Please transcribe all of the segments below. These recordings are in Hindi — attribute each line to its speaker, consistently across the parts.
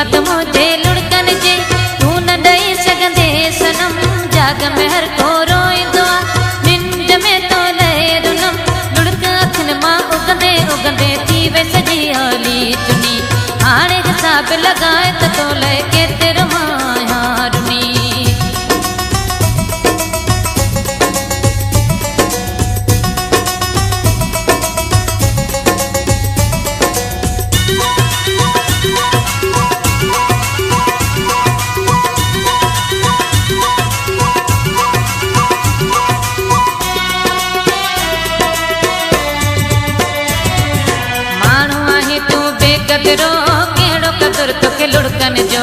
Speaker 1: क़ीमत मुझे लुड़कन जी तू न ॾेई सघंदे सनम। जाग में हर को रोईंदो आहे निंड में तो लहे रुनम। लुड़क अखियुनि मां उगंदे उगंदे थी वे सॼी हाली चुनी। हाणे हिसाब लॻाए त तो लहे केतिरो मां यारुनी। कदरो केड़ो कदर तोखे लुड़कन जो।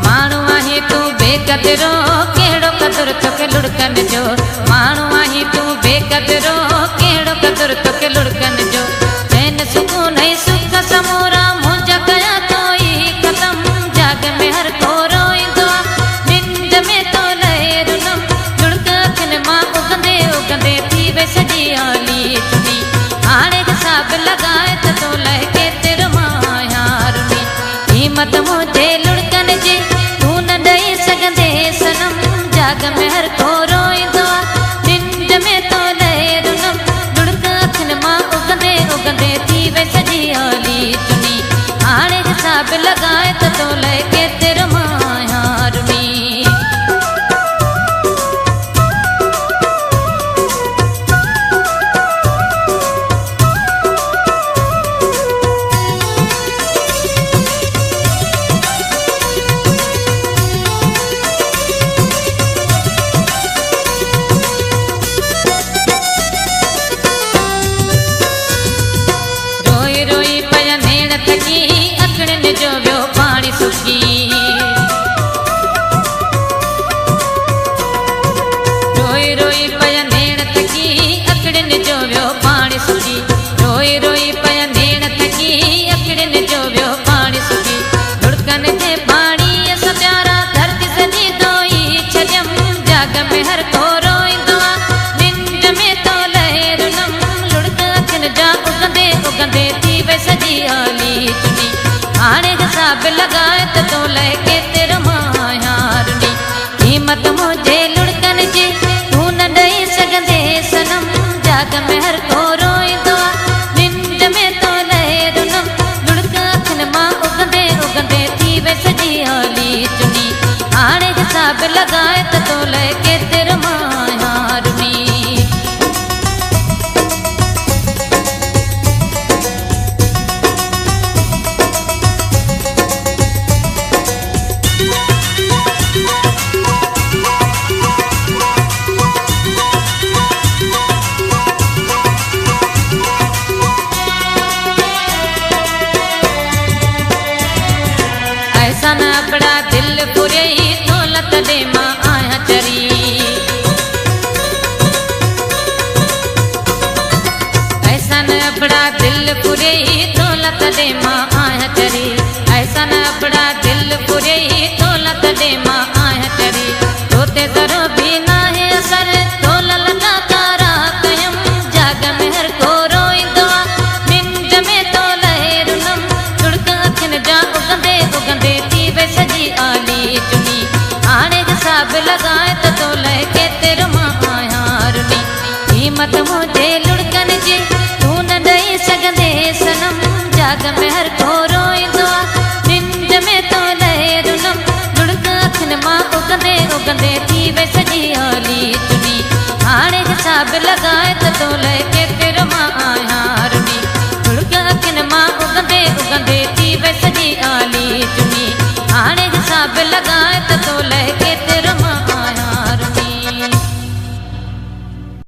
Speaker 1: माण्हू आहे तू बेकदरो केड़ो कदर तोखे लुड़कन जो। माण्हू आहे तू बेकदरो केड़ो कदर तोखे लुड़कन जो। चैन सुकून ऐं सुख समूरा मुंहिंजा कया तो ई ख़तम। जाग में हर को रोईंदो आहे निंड में तो लहे रुनम। लुड़क अखियुनि मां उगंदे उगंदे थी वे सॼी हाली चुनी। हाणे हिसाब लॻाए त तो लहे केतिरो मां यारुनी। क़ीमत मुझे लुड़कन जी तू न ॾेई सघंदे सनम। जाग में हर को रोईंदो आहे निंड में तो लहे रुनम। लुड़क अखियुनि मां उगंदे उगंदे थी वे सॼी हाली चुनी। हाणे हिसाब लॻाए त तो लहे केतिरो मां यारुनी। अखियुनि जो वियो पाणी सुकी। रोई रोई पया नेण थकी अखियुनि जो वियो पाणी सुकी। रोई रोई पया नेण थकी अखियुनि जो वियो पाणी सुकी। लुड़कन जे पाणीअ सां प्यारा धरती सॼी धोई छॾियम। जाग में हर को रोईंदो आहे निंड में तो लहे रुनम। लुड़क अखियुनि जा उगंदे उगंदे थी वे सॼी हाली चुनी। हाणे हिसाब लॻाए त तो लहे केतिरो मां यारुनी। क़ीमत मुझे लुड़कन जी तू न ॾेई सघंदे सनम। जाग में हर को रोईंदो आहे निंड में तो लहे रुनम। लुड़क अखियुनि मां उगंदे उगंदे थी वे सॼी हाली चुनी। हाणे हिसाब लॻाए त तो लहे केतिरो मां यारुनी। ऐसा न बड़ा दिल पुरे दौलत दे मां आया चरी। ऐसा न बड़ा दिल पुरे दौलत दे मां आया चरी। ऐसा न बड़ा दिल पुरे दौलत दे मां आया चरी। तोते करो भी ना है असर तो ललता तारा कयम। जाग में हर को रोईंदो आहे निंड में तो लहे रुनम। लुड़क अखियुनि जा उगंदे उगंदे थी वे सॼी हाली चुनी। हाणे हिसाब लॻाए त तो लहे केतिरो मां यारुनी। क़ीमत मुझे